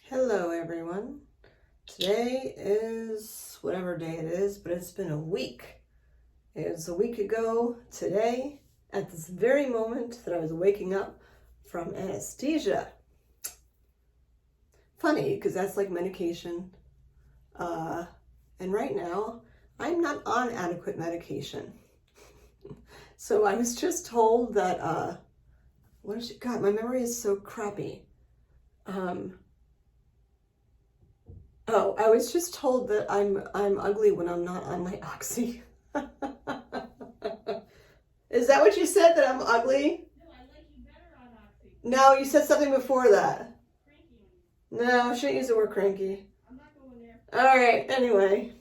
Hello everyone. Today is whatever day it is, but it's been a week. It was a week ago today at this very moment that I was waking up from anesthesia. Funny, because that's like medication. And right now, I'm not on adequate medication. So I was just told that, God, my memory is so crappy. Oh, I was just told that I'm ugly when I'm not on my oxy. Is that what you said, that I'm ugly? No, I like you better on oxy. No, you said something before that. Cranky. No, I shouldn't use the word cranky. I'm not going there. All right, anyway.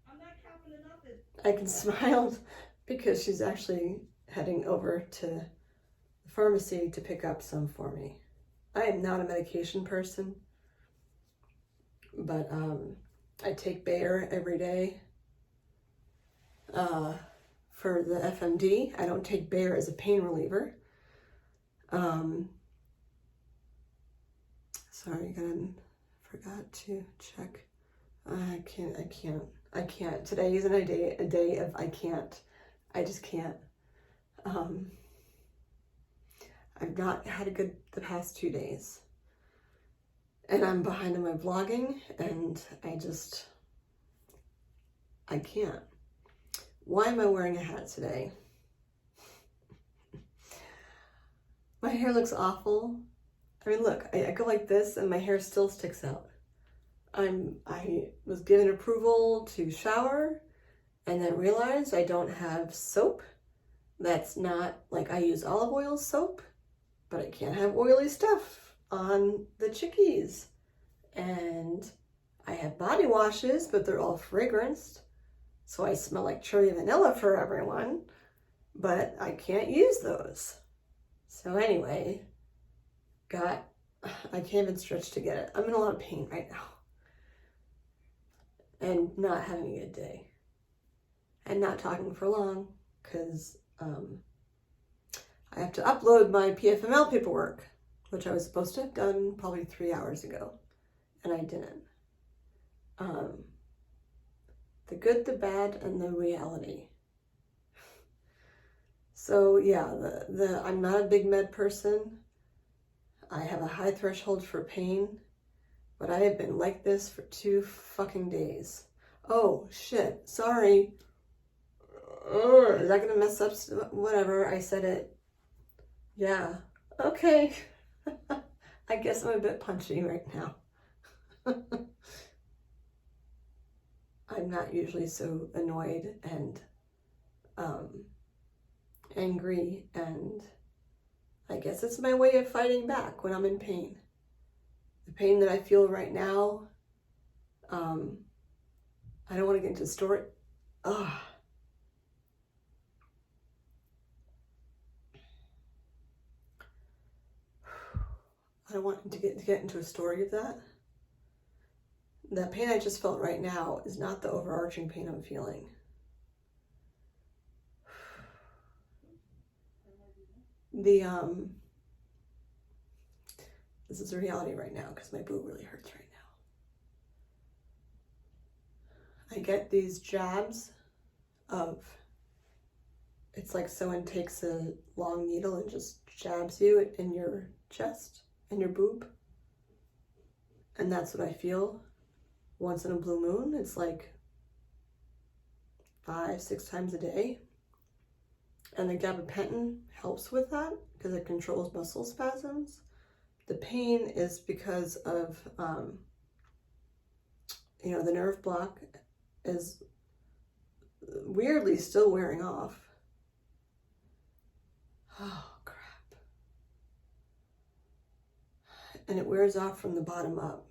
I'm not counting to nothing. I can smile because she's actually heading over to the pharmacy to pick up some for me. I am not a medication person, but I take Bayer every day for the FMD. I don't take Bayer as a pain reliever. Sorry, again, forgot to check. I can't. Today isn't a day of I can't. I just can't. I've not had the past 2 days. And I'm behind on my vlogging, and I can't. Why am I wearing a hat today? My hair looks awful. I mean, look, I go like this and my hair still sticks out. I was given approval to shower and then realized I don't have soap. That's not, like, I use olive oil soap, but I can't have oily stuff on the chickies. And I have body washes, but they're all fragranced, so I smell like cherry vanilla for everyone, but I can't use those. So anyway, I can't even stretch to get it. I'm in a lot of pain right now and not having a good day and not talking for long because I have to upload my PFML paperwork, which I was supposed to have done probably 3 hours ago, and I didn't. The good, the bad, and the reality. So yeah, I'm not a big med person. I have a high threshold for pain, but I have been like this for 2 fucking days. Oh shit, sorry. Is that gonna mess up? Whatever, I said it. Yeah, okay. I guess I'm a bit punchy right now. I'm not usually so annoyed and angry, and I guess it's my way of fighting back when I'm in pain. The pain that I feel right now, I don't want to get into a story. I don't want to get into a story of that. The pain I just felt right now is not the overarching pain I'm feeling. This is a reality right now because my boob really hurts right now. I get these jabs of, it's like someone takes a long needle and just jabs you in your chest, in your boob. And that's what I feel once in a blue moon. It's like 5-6 times a day. And the gabapentin helps with that because it controls muscle spasms. The pain is because of, the nerve block is weirdly still wearing off. Oh, crap. And it wears off from the bottom up.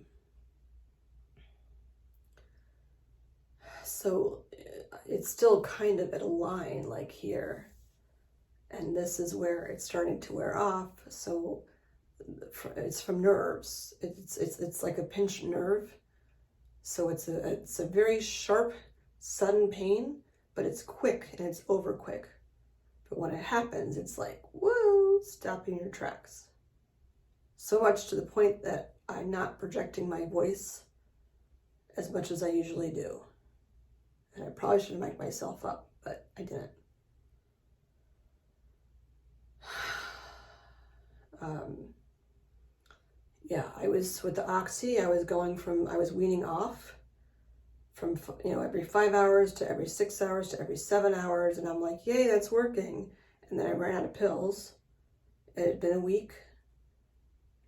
So it's still kind of at a line like here. And this is where it's starting to wear off. So it's from nerves. It's like a pinched nerve. So it's a very sharp, sudden pain, but it's quick and it's over quick. But when it happens, it's like, whoa, stopping your tracks. So much to the point that I'm not projecting my voice as much as I usually do. And I probably should have mic'd myself up, but I didn't. Yeah, I was with the oxy, I was weaning off from, every 5 hours to every 6 hours to every 7 hours. And I'm like, yay, that's working. And then I ran out of pills. It had been a week.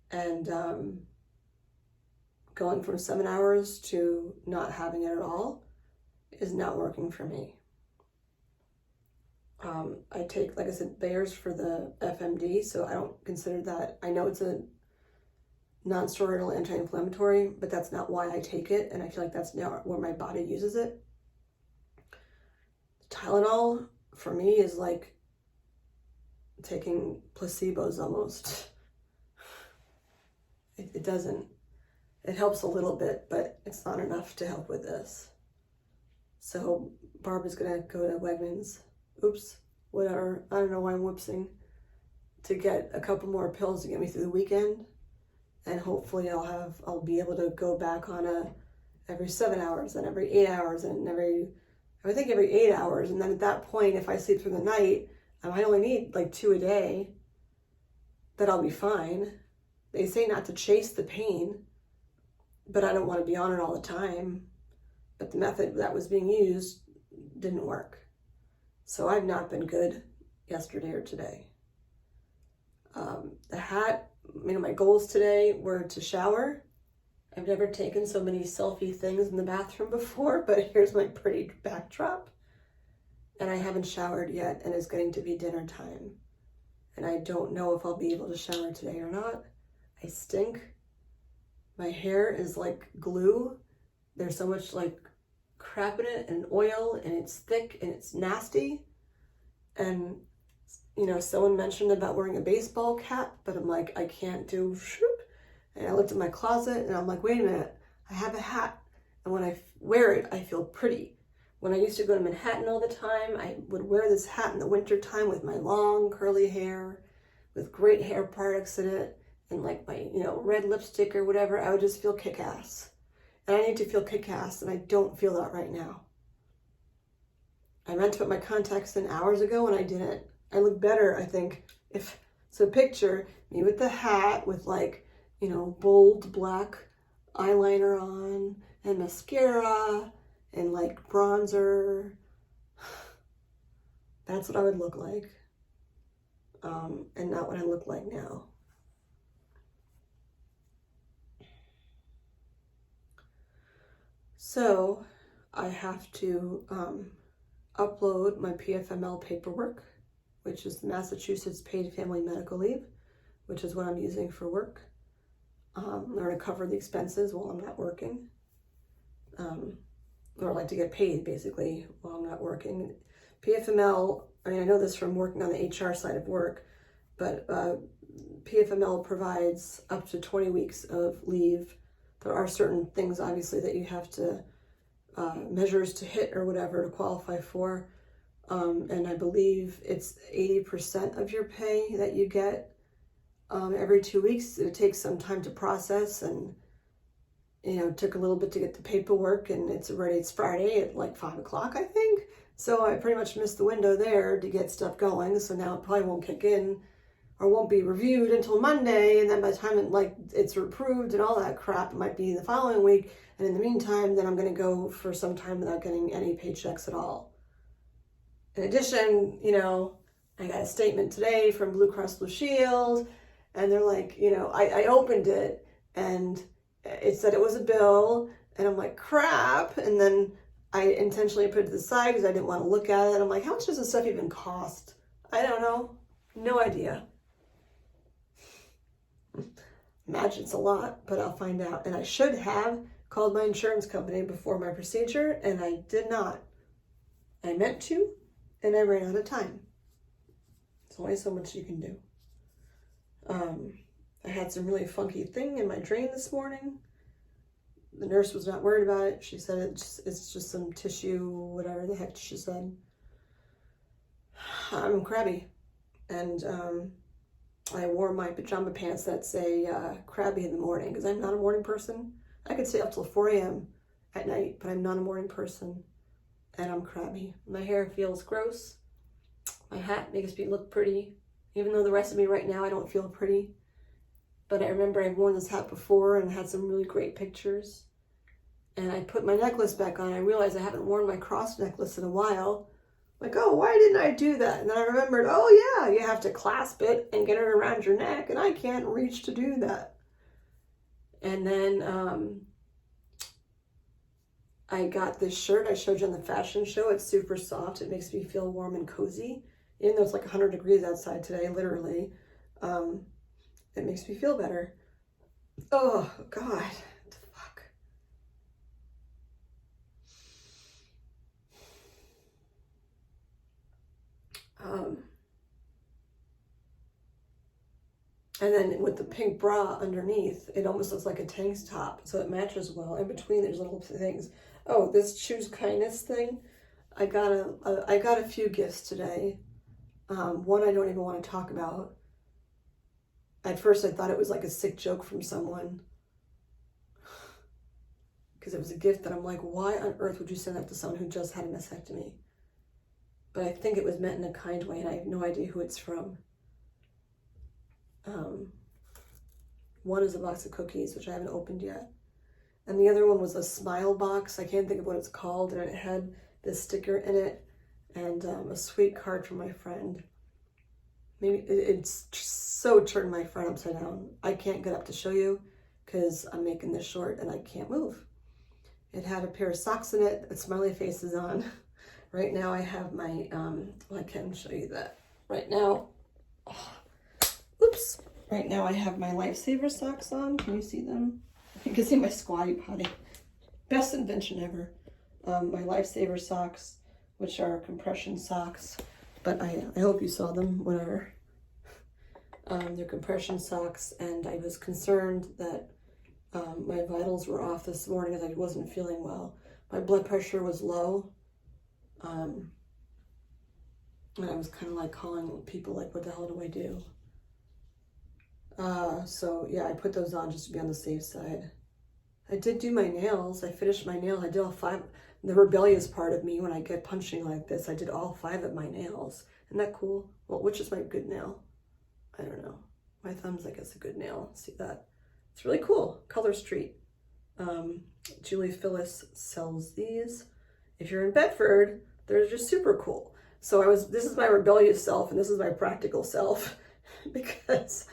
And going from 7 hours to not having it at all is not working for me. I take, like I said, Bayer's for the FMD, so I don't consider that. I know it's a non-steroidal anti-inflammatory, but that's not why I take it, and I feel like that's not where my body uses it. Tylenol, for me, is like taking placebos almost. It doesn't, it helps a little bit, but it's not enough to help with this. So Barb is gonna go to Wegmans, oops, whatever, I don't know why I'm whoopsing, to get a couple more pills to get me through the weekend. And hopefully I'll be able to go back on every 7 hours and every 8 hours and every 8 hours. And then at that point, if I sleep through the night, I might only need like 2 a day, that I'll be fine. They say not to chase the pain, but I don't want to be on it all the time. But the method that was being used didn't work. So I've not been good yesterday or today. The hat, my goals today were to shower. I've never taken so many selfie things in the bathroom before, but here's my pretty backdrop. And I haven't showered yet, and it's getting to be dinner time. And I don't know if I'll be able to shower today or not. I stink. My hair is like glue. There's so much like crap in it and oil, and it's thick and it's nasty. And someone mentioned about wearing a baseball cap, but I'm like, I can't do shoop. And I looked at my closet and I'm like, wait a minute, I have a hat. And when I wear it, I feel pretty. When I used to go to Manhattan all the time, I would wear this hat in the winter time with my long curly hair, with great hair products in it, and like my, red lipstick or whatever. I would just feel kick-ass. And I need to feel kick-ass, and I don't feel that right now. I meant to put my contacts in hours ago and I didn't. I look better, I think. So picture me with the hat with like, bold black eyeliner on and mascara and like bronzer. That's what I would look like. And not what I look like now. So I have to upload my PFML paperwork, which is the Massachusetts Paid Family Medical Leave, which is what I'm using for work. Or to cover the expenses while I'm not working. Or like to get paid basically while I'm not working. PFML, I know this from working on the HR side of work, but PFML provides up to 20 weeks of leave. There are certain things obviously that you have to, measures to hit or whatever to qualify for. And I believe it's 80% of your pay that you get every 2 weeks. It takes some time to process, and it took a little bit to get the paperwork, and it's Friday at like 5 o'clock, I think. So I pretty much missed the window there to get stuff going. So now it probably won't kick in or won't be reviewed until Monday. And then by the time it's approved and all that crap, it might be the following week. And in the meantime, then I'm going to go for some time without getting any paychecks at all. In addition, I got a statement today from Blue Cross Blue Shield, and they're like, I opened it and it said it was a bill, and I'm like, crap. And then I intentionally put it to the side because I didn't want to look at it. I'm like, how much does this stuff even cost? I don't know. No idea. Imagine it's a lot, but I'll find out. And I should have called my insurance company before my procedure, and I did not. I meant to, and I ran out of time. There's only so much you can do. I had some really funky thing in my drain this morning. The nurse was not worried about it. She said it's just some tissue, whatever the heck she said. I'm crabby. And I wore my pajama pants that say crabby in the morning because I'm not a morning person. I could stay up till 4 a.m. at night, but I'm not a morning person, and I'm crabby. My hair feels gross. My hat makes me look pretty, even though the rest of me right now I don't feel pretty. But I remember I've worn this hat before and had some really great pictures. And I put my necklace back on. I realized I haven't worn my cross necklace in a while. Like, oh, why didn't I do that? And then I remembered, oh yeah, you have to clasp it and get it around your neck, and I can't reach to do that. And then I got this shirt I showed you on the fashion show. It's super soft. It makes me feel warm and cozy. Even though it's like 100 degrees outside today, literally. It makes me feel better. Oh, God. What the fuck? And then with the pink bra underneath, it almost looks like a tank top, so it matches well. In between, there's little things. Oh, this choose kindness thing. I got a few gifts today. One I don't even want to talk about. At first, I thought it was like a sick joke from someone, because it was a gift that I'm like, why on earth would you send that to someone who just had a mastectomy? But I think it was meant in a kind way, and I have no idea who it's from. One is a box of cookies, which I haven't opened yet. And the other one was a smile box. I can't think of what it's called. And it had this sticker in it and a sweet card from my friend. Maybe it's so turned my friend upside down. I can't get up to show you because I'm making this short and I can't move. It had a pair of socks in it, a smiley face is on. Right now I have my, well, I can show you that. Right now, oops. Right now I have my Lifesaver socks on. Can you see them? You can see my squatty potty. Best invention ever. My Lifesaver socks, which are compression socks. But I hope you saw them, whatever. They're compression socks, and I was concerned that my vitals were off this morning as I wasn't feeling well. My blood pressure was low. And I was kind of like calling people like, what the hell do I do? So yeah, I put those on just to be on the safe side. I did do my nails. I finished my nails. I did all 5. The rebellious part of me, when I get punching like this, I did all 5 of my nails. Isn't that cool? Well, which is my good nail? I don't know. My thumb's, I guess, a good nail. See that? It's really cool. Color Street. Julie Phyllis sells these. If you're in Bedford, they're just super cool. So this is my rebellious self and this is my practical self because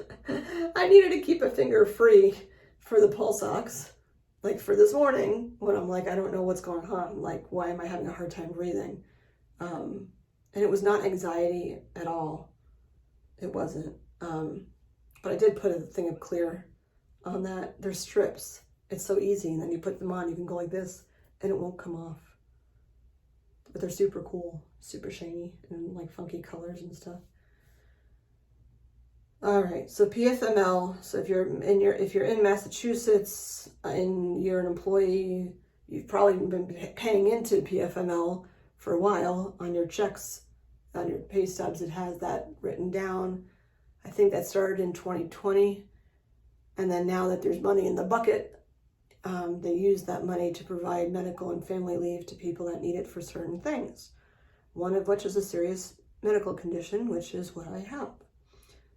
I needed to keep a finger free for the pulse ox. Like for this morning when I'm like, I don't know what's going on. Like, why am I having a hard time breathing? And it was not anxiety at all. It wasn't. But I did put a thing of clear on that. They're strips. It's so easy. And then you put them on, you can go like this and it won't come off. But they're super cool, super shiny and like funky colors and stuff. All right, so PFML. So if you're in Massachusetts and you're an employee, you've probably been paying into PFML for a while on your checks, on your pay stubs. It has that written down. I think that started in 2020, and then now that there's money in the bucket, they use that money to provide medical and family leave to people that need it for certain things. One of which is a serious medical condition, which is what I have.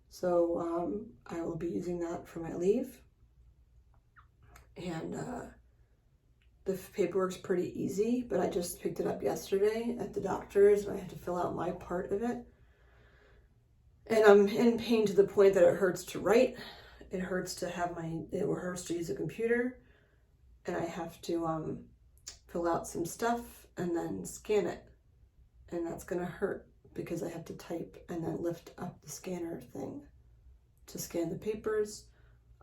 So I will be using that for my leave. And the paperwork's pretty easy, but I just picked it up yesterday at the doctor's and I had to fill out my part of it. And I'm in pain to the point that it hurts to write. It hurts to use a computer. And I have to fill out some stuff and then scan it. And that's gonna hurt because I have to type and then lift up the scanner thing to scan the papers,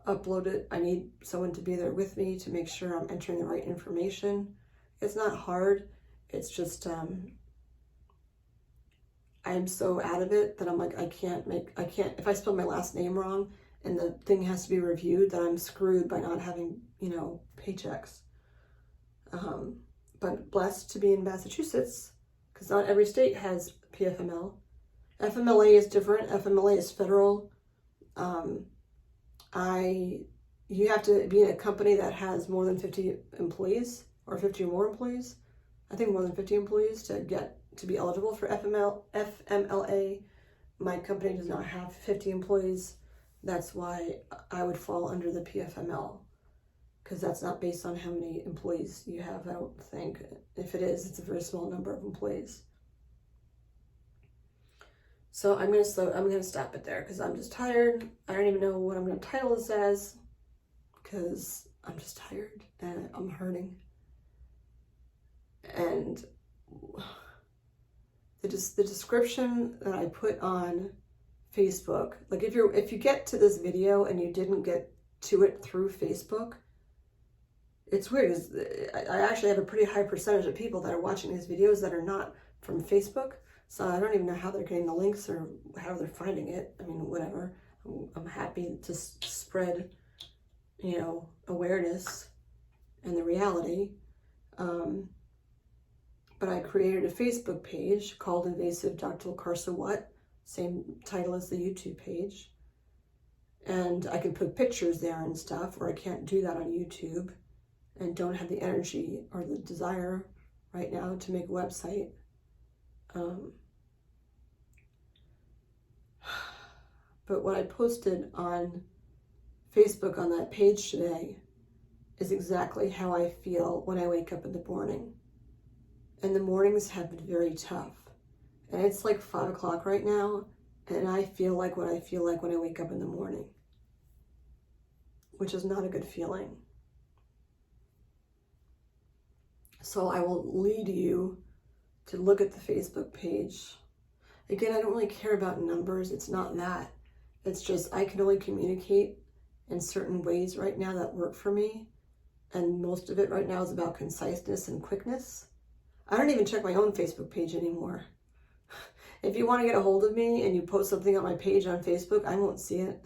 upload it. I need someone to be there with me to make sure I'm entering the right information. It's not hard. It's just, I'm so out of it that I'm like, I can't, if I spell my last name wrong and the thing has to be reviewed, then I'm screwed by not having, paychecks. But blessed to be in Massachusetts, because not every state has PFML. FMLA is different. FMLA is federal. You have to be in a company that has more than 50 employees or 50 or more employees. I think more than 50 employees to be eligible for FMLA. My company does not have 50 employees. That's why I would fall under the PFML, because that's not based on how many employees you have, I don't think. If it is, it's a very small number of employees. So I'm gonna stop it there because I'm just tired. I don't even know what I'm gonna title this as because I'm just tired and I'm hurting. And the description that I put on Facebook, like if you get to this video and you didn't get to it through Facebook, it's weird because I actually have a pretty high percentage of people that are watching these videos that are not from Facebook. So I don't even know how they're getting the links or how they're finding it. I mean, whatever. I'm happy to spread, awareness and the reality. But I created a Facebook page called Invasive Ductal Carcinoma-My, same title as the YouTube page. And I can put pictures there and stuff, or I can't do that on YouTube and don't have the energy or the desire right now to make a website. But what I posted on Facebook on that page today is exactly how I feel when I wake up in the morning. And the mornings have been very tough. And it's like 5 o'clock right now, and I feel like what I feel like when I wake up in the morning, which is not a good feeling. So I will lead you to look at the Facebook page. Again, I don't really care about numbers. It's not that. It's just I can only communicate in certain ways right now that work for me. And most of it right now is about conciseness and quickness. I don't even check my own Facebook page anymore. If you want to get a hold of me and you post something on my page on Facebook, I won't see it.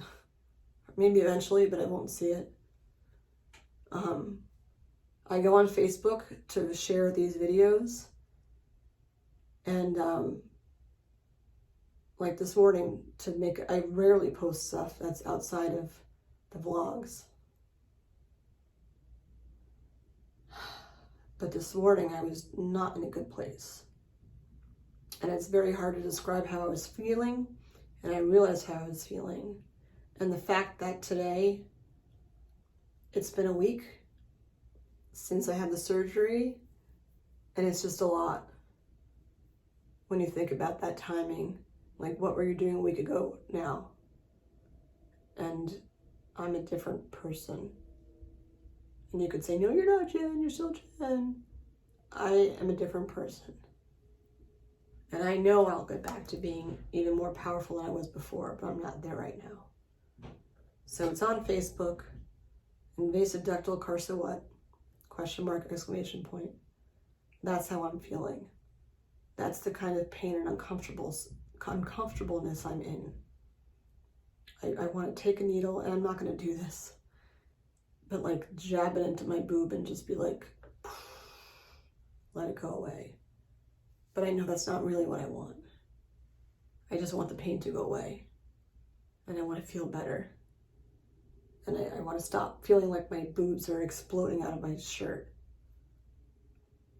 Maybe eventually, but I won't see it. I go on Facebook to share these videos. And like this morning, I rarely post stuff that's outside of the vlogs. But this morning I was not in a good place. And it's very hard to describe how I was feeling, and I realized how I was feeling. And the fact that today, it's been a week since I had the surgery, and it's just a lot when you think about that timing. Like, what were you doing a week ago now? And I'm a different person. And you could say, no, you're not Jen, you're still Jen. I am a different person. And I know I'll get back to being even more powerful than I was before, but I'm not there right now. So it's on Facebook, Invasive Ductal Carcinoma-My, question mark, ! That's how I'm feeling. That's the kind of pain and uncomfortableness I'm in. I want to take a needle, and I'm not going to do this, but like jab it into my boob and just be like, let it go away. But I know that's not really what I want. I just want the pain to go away. And I want to feel better. And I want to stop feeling like my boobs are exploding out of my shirt.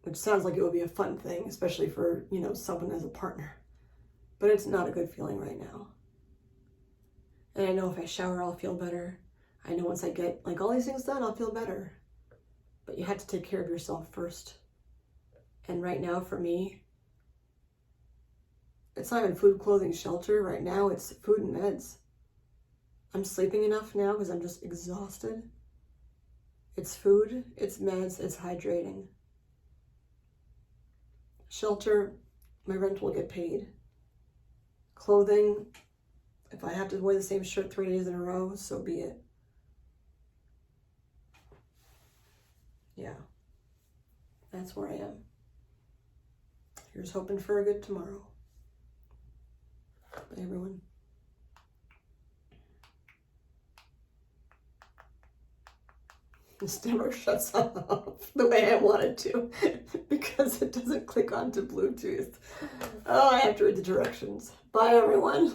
Which sounds like it would be a fun thing, especially for, someone as a partner. But it's not a good feeling right now. And I know if I shower, I'll feel better. I know once I get all these things done, I'll feel better. But you have to take care of yourself first. And right now for me, it's not even food, clothing, shelter. Right now it's food and meds. I'm sleeping enough now because I'm just exhausted. It's food, it's meds, it's hydrating. Shelter, my rent will get paid. Clothing, if I have to wear the same shirt 3 days in a row, so be it. Yeah, that's where I am. Here's hoping for a good tomorrow. Bye, everyone. This never shuts off the way I want it to because it doesn't click onto Bluetooth. Oh, I have to read the directions. Bye, everyone.